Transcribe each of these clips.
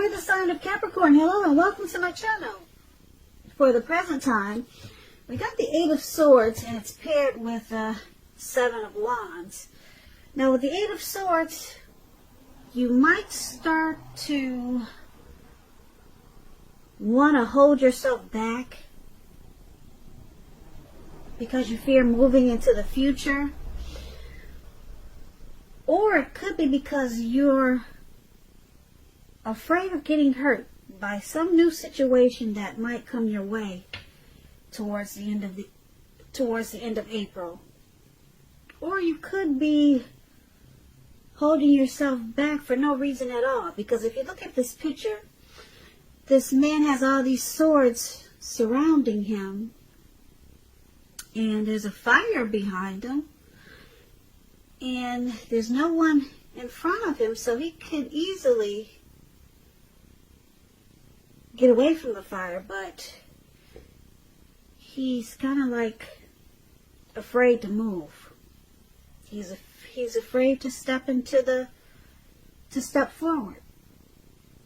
for the sign of Capricorn, hello and welcome to my channel. For the present time, we got the Eight of Swords and it's paired with Seven of Wands. Now with the Eight of Swords, you might start to want to hold yourself back because you fear moving into the future. Or it could be because you're afraid of getting hurt by some new situation that might come your way towards the end of April. Or you could be holding yourself back for no reason at all, because if you look at this picture, this man has all these swords surrounding him and there's a fire behind him and there's no one in front of him, so he could easily get away from the fire, but he's kind of like afraid to move. He's afraid to step forward.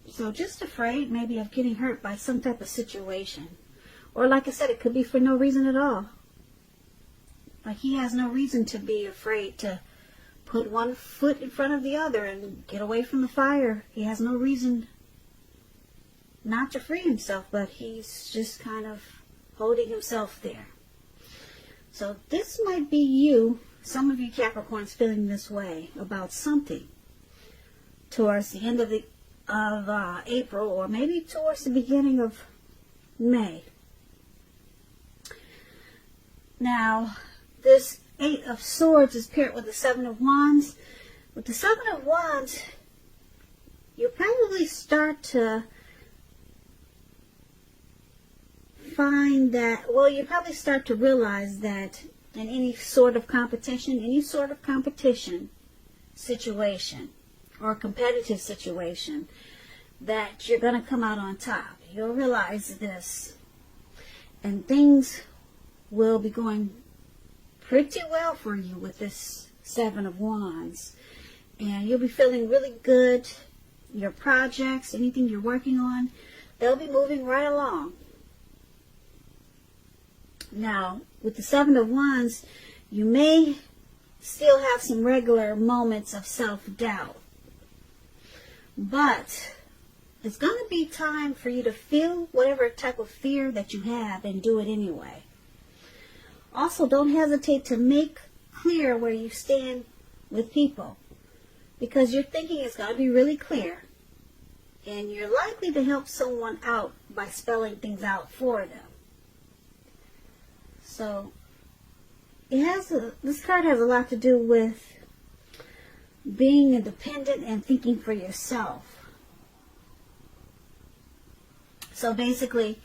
So just afraid maybe of getting hurt by some type of situation. Or like I said, it could be for no reason at all. Like he has no reason to be afraid to put one foot in front of the other and get away from the fire. He has no reason not to free himself, but he's just kind of holding himself there. So this might be you, some of you Capricorns, feeling this way about something towards the end of April, or maybe towards the beginning of May. Now, this Eight of Swords is paired with the Seven of Wands. With the Seven of Wands, you'll probably start to find that, well, you probably start to realize that in any sort of competition situation or competitive situation, that you're going to come out on top. You'll realize this, and things will be going pretty well for you with this Seven of Wands, and you'll be feeling really good. Your projects, anything you're working on, they'll be moving right along. Now, with the Seven of Wands, you may still have some regular moments of self-doubt, but it's going to be time for you to feel whatever type of fear that you have and do it anyway. Also, don't hesitate to make clear where you stand with people, because your thinking is going to be really clear, and you're likely to help someone out by spelling things out for them. So, this card has a lot to do with being independent and thinking for yourself. So basically,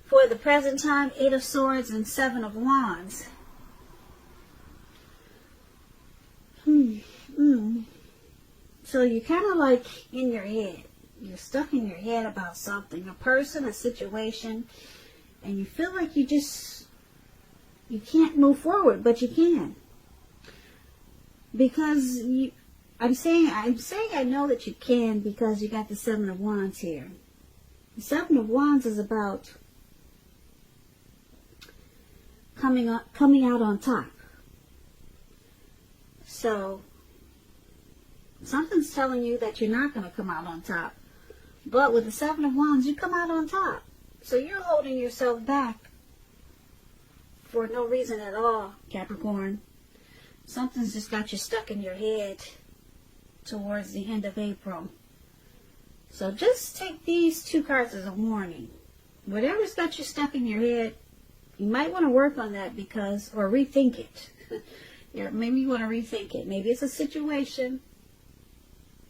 for the present time, Eight of Swords and Seven of Wands. So you're kind of like in your head. You're stuck in your head about something, a person, a situation, and you feel like you can't move forward, but you can. Because I'm saying I know that you can because you got the Seven of Wands here. The Seven of Wands is about coming out on top. So something's telling you that you're not going to come out on top. But with the Seven of Wands, you come out on top. So you're holding yourself back for no reason at all, Capricorn. Something's just got you stuck in your head towards the end of April. So just take these two cards as a warning. Whatever's got you stuck in your head, you might want to work on that or rethink it. Maybe you want to rethink it. Maybe it's a situation.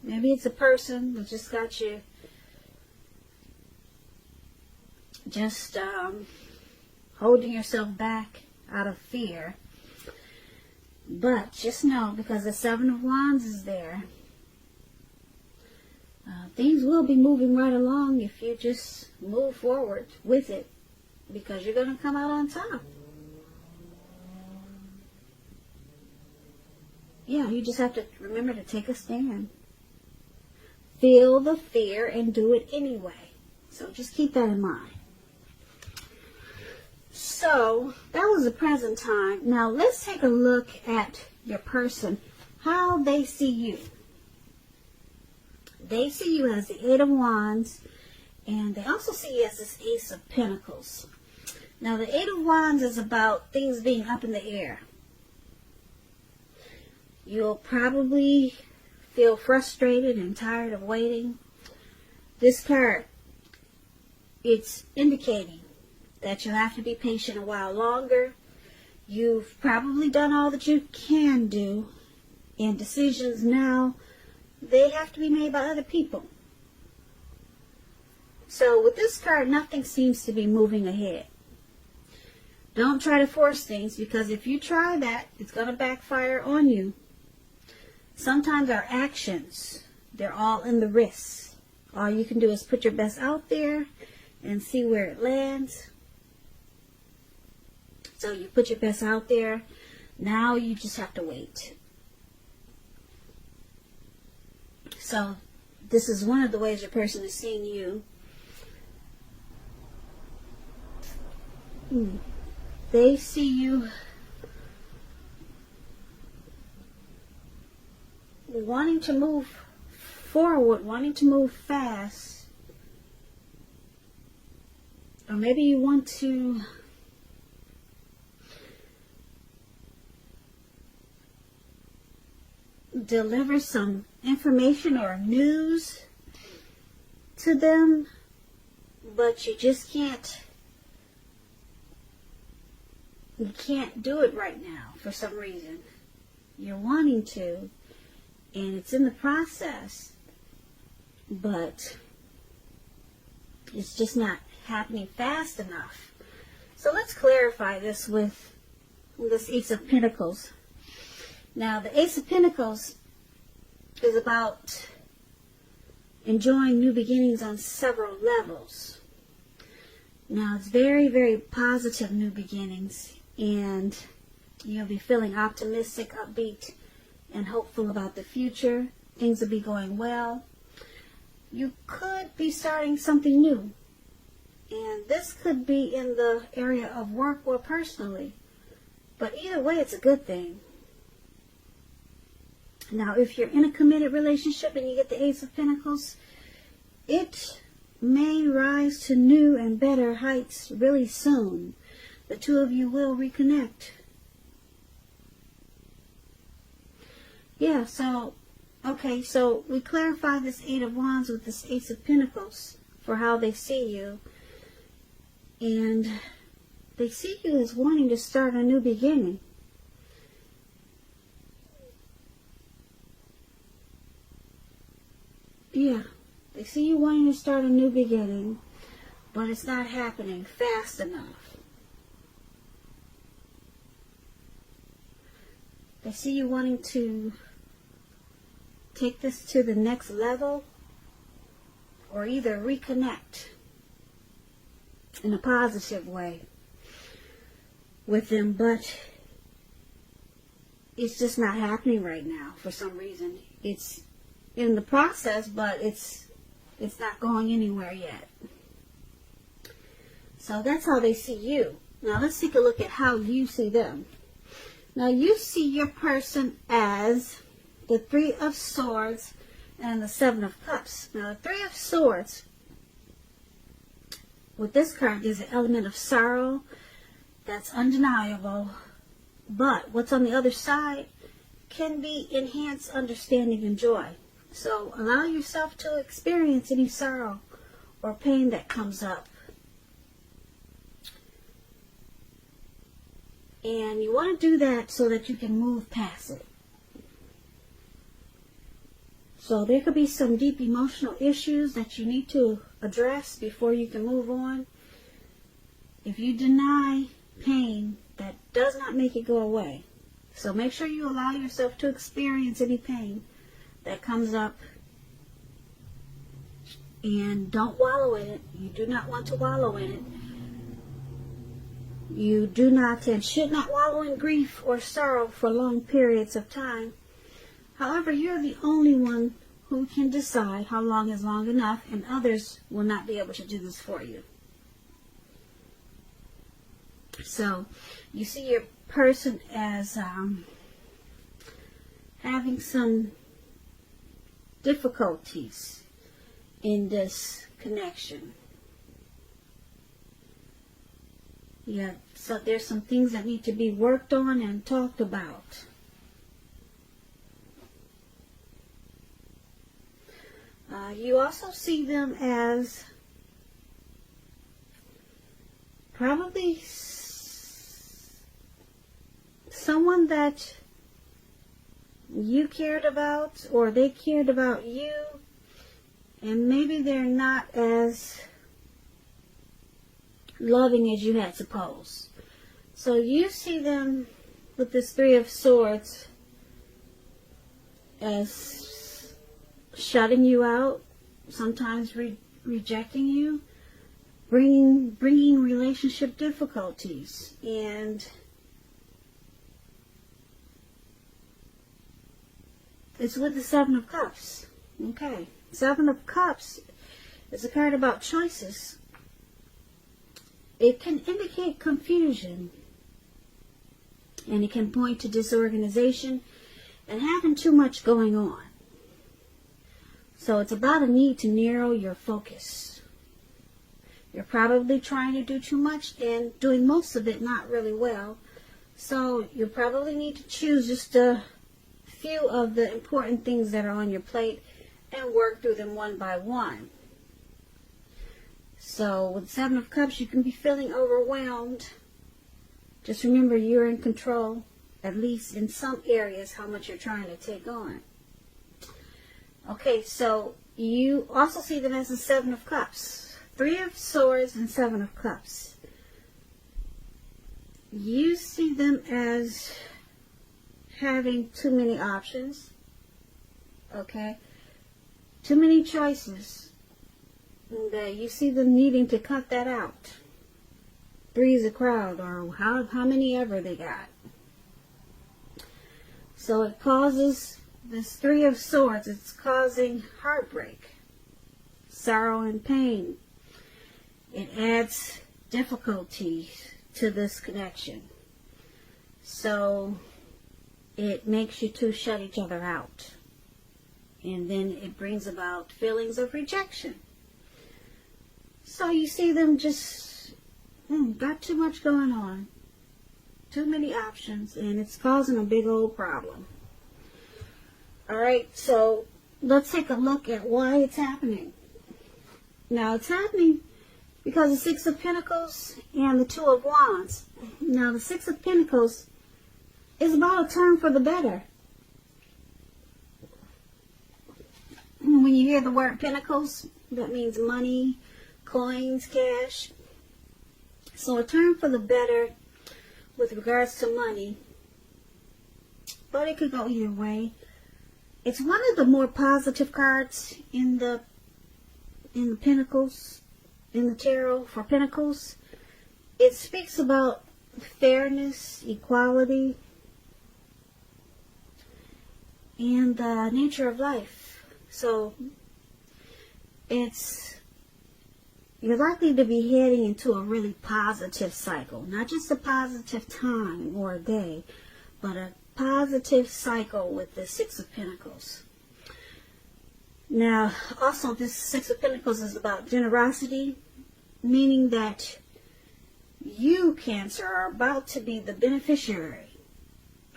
Maybe it's a person that just got you holding yourself back out of fear. But just know, because the Seven of Wands is there, things will be moving right along if you just move forward with it, because you're going to come out on top. Yeah, you just have to remember to take a stand. feel the fear and do it anyway. So just keep that in mind. So that was the present time. Now let's take a look at your person, how they see you. They see you as the Eight of Wands, and they also see you as this Ace of Pentacles. Now the Eight of Wands is about things being up in the air. You'll probably feel frustrated and tired of waiting. This card, it's indicating that you'll have to be patient a while longer. You've probably done all that you can do, and decisions now, they have to be made by other people. So with this card, nothing seems to be moving ahead. Don't try to force things, because if you try that, it's going to backfire on you. Sometimes our actions, they're all in the risks. All you can do is put your best out there and see where it lands. So you put your best out there. Now you just have to wait. So this is one of the ways your person is seeing you. They see you wanting to move forward, wanting to move fast. Or maybe you want to deliver some information or news to them, but you just can't. You can't do it right now for some reason. You're wanting to, and it's in the process, but it's just not happening fast enough. So let's clarify this with this Ace of Pentacles. Now, the Ace of Pentacles is about enjoying new beginnings on several levels. Now, it's very, very positive new beginnings, and you'll be feeling optimistic, upbeat, and hopeful about the future. Things will be going well. You could be starting something new, and this could be in the area of work or personally, but either way, it's a good thing. Now, if you're in a committed relationship and you get the Ace of Pentacles, it may rise to new and better heights really soon. The two of you will reconnect. Yeah, so, okay, so we clarify this Eight of Wands with this Ace of Pentacles for how they see you. And they see you as wanting to start a new beginning. Yeah, they see you wanting to start a new beginning, but it's not happening fast enough. They see you wanting to take this to the next level, or either reconnect in a positive way with them, but it's just not happening right now for some reason. It's in the process, but it's not going anywhere yet. So that's how they see you. Now let's take a look at how you see them. Now you see your person as the Three of Swords and the Seven of Cups. Now the Three of Swords, with this card, there's an element of sorrow that's undeniable, but what's on the other side can be enhanced understanding and joy. So allow yourself to experience any sorrow or pain that comes up. And you want to do that so that you can move past it. So there could be some deep emotional issues that you need to address before you can move on. If you deny pain, that does not make it go away. So make sure you allow yourself to experience any pain that comes up, and don't wallow in it. You do not want to wallow in it. You do not and should not wallow in grief or sorrow for long periods of time. However, you're the only one who can decide how long is long enough, and others will not be able to do this for you. So you see your person as having some difficulties in this connection. Yeah, so there's some things that need to be worked on and talked about. You also see them as probably someone that you cared about, or they cared about you, and maybe they're not as loving as you had supposed. So you see them with this Three of Swords as shutting you out, sometimes rejecting you, bringing relationship difficulties, and it's with the Seven of Cups. Okay, Seven of Cups is a card about choices. It can indicate confusion, and it can point to disorganization and having too much going on. So it's about a need to narrow your focus. You're probably trying to do too much and doing most of it not really well. So you probably need to choose just a few of the important things that are on your plate and work through them one by one. So with Seven of Cups, you can be feeling overwhelmed. Just remember, you're in control, at least in some areas, how much you're trying to take on. Okay, so you also see them as the Seven of Cups. Three of Swords and Seven of Cups. You see them as having too many options. Okay? Too many choices. And you see them needing to cut that out. Three's a crowd, or how many ever they got. So it causes this Three of Swords. It's causing heartbreak, sorrow, and pain. It adds difficulty to this connection. So it makes you two shut each other out. And then it brings about feelings of rejection. So you see them just got too much going on. Too many options, and it's causing a big old problem. Alright, so let's take a look at why it's happening. Now it's happening because the Six of Pentacles and the Two of Wands. Now the Six of Pentacles is about a turn for the better. When you hear the word Pentacles, that means money, coins, cash. So a turn for the better with regards to money. But it could go either way. It's one of the more positive cards in the Pentacles, in the tarot for Pentacles. It speaks about fairness, equality, and the nature of life. So you're likely to be heading into a really positive cycle. Not just a positive time or a day, but a positive cycle with the Six of Pentacles. Now, also this Six of Pentacles is about generosity, meaning that you, Cancer, are about to be the beneficiary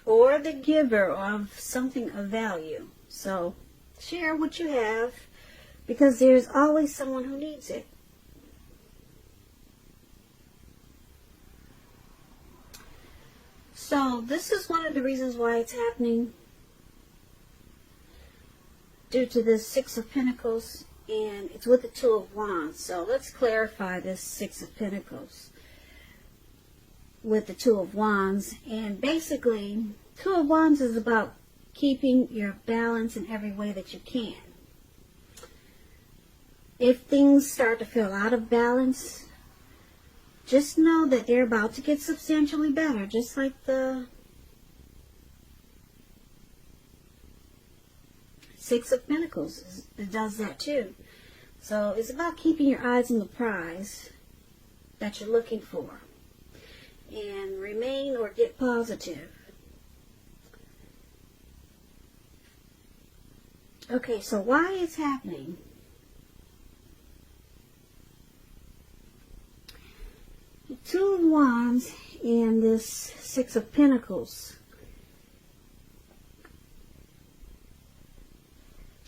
or the giver of something of value. So share what you have, because there's always someone who needs it. So this is one of the reasons why it's happening, due to this Six of Pentacles, and it's with the Two of Wands. So let's clarify this Six of Pentacles with the Two of Wands. And basically, Two of Wands is about keeping your balance in every way that you can. If things start to feel out of balance, just know that they're about to get substantially better, just like the Six of Pentacles, it does that too. So it's about keeping your eyes on the prize that you're looking for. And remain or get positive. Okay, so why it's happening? The Two of Wands and this Six of Pentacles.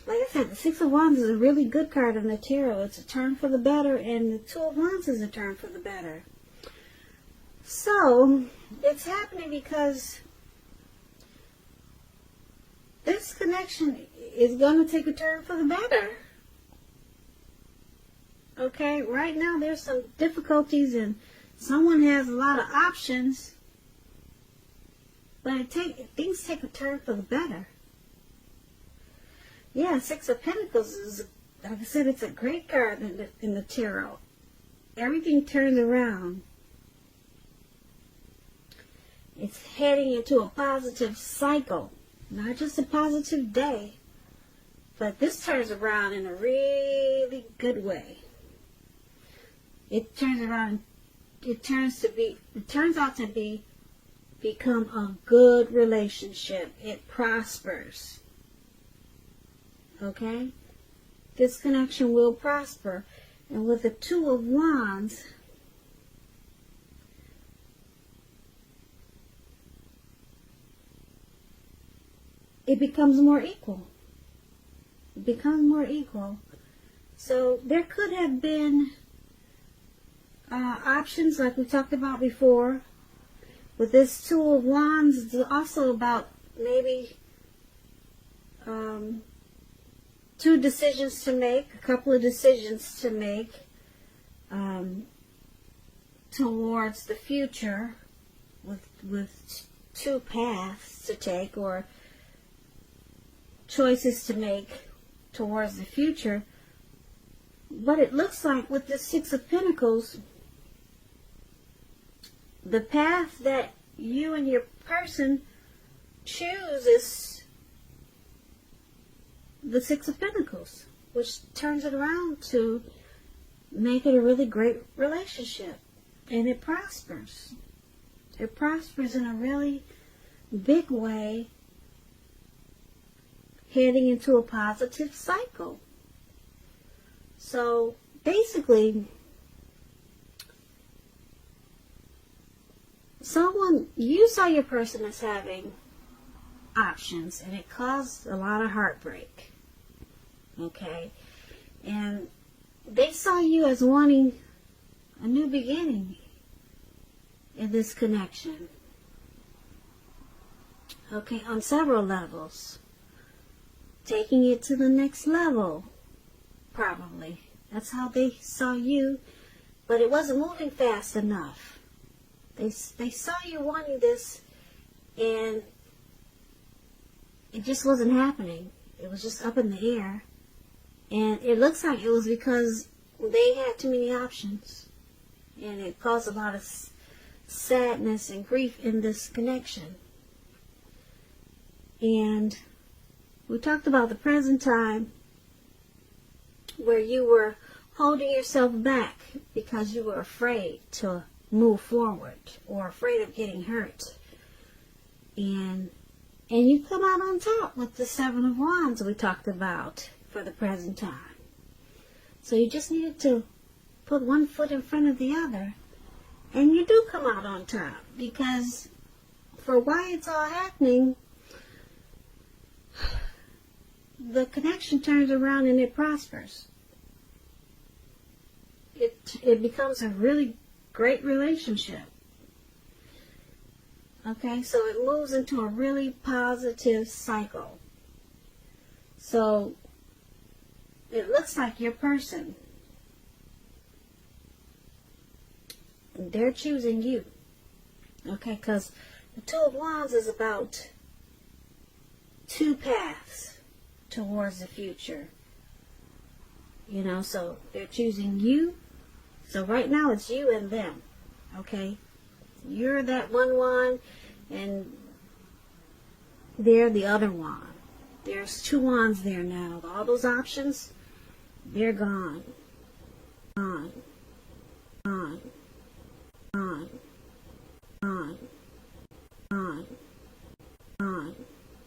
Like I said, the Six of Wands is a really good card in the tarot. It's a turn for the better, and the Two of Wands is a turn for the better. So, it's happening because this connection is going to take a turn for the better. Okay, right now there's some difficulties and someone has a lot of options, but things take a turn for the better. Yeah, Six of Pentacles is, like I said, it's a great card in the tarot. Everything turns around. It's heading into a positive cycle. Not just a positive day, but this turns around in a really good way. It turns around, it turns out to become a good relationship. It prospers. Okay? This connection will prosper. And with the Two of Wands, it becomes more equal. It becomes more equal. So there could have been options like we talked about before. With this Two of Wands, it's also about maybe two decisions to make, a couple of decisions to make towards the future with two paths to take or choices to make towards the future. But it looks like with the Six of Pentacles, the path that you and your person choose is the Six of Pentacles, which turns it around to make it a really great relationship. And it prospers. It prospers in a really big way, heading into a positive cycle. So basically, you saw your person as having options, and it caused a lot of heartbreak. Okay? And they saw you as wanting a new beginning in this connection. Okay, on several levels. Taking it to the next level, probably. That's how they saw you, but it wasn't moving fast enough. They saw you wanting this, and it just wasn't happening. It was just up in the air. And it looks like it was because they had too many options. And it caused a lot of sadness and grief in this connection. And we talked about the present time where you were holding yourself back because you were afraid to move forward or afraid of getting hurt. And you come out on top with the Seven of Wands we talked about for the present time. So you just needed to put one foot in front of the other, and you do come out on top, because for why it's all happening, the connection turns around and it prospers. It becomes a really great relationship. Okay, so it moves into a really positive cycle. So it looks like your person, they're choosing you. Okay, because the Two of Wands is about two paths towards the future. You know, so they're choosing you. So right now it's you and them. Okay? You're that one, and they're the other one. There's 2 wands there now. All those options, they're gone. Gone. Gone. Gone. Gone. Gone.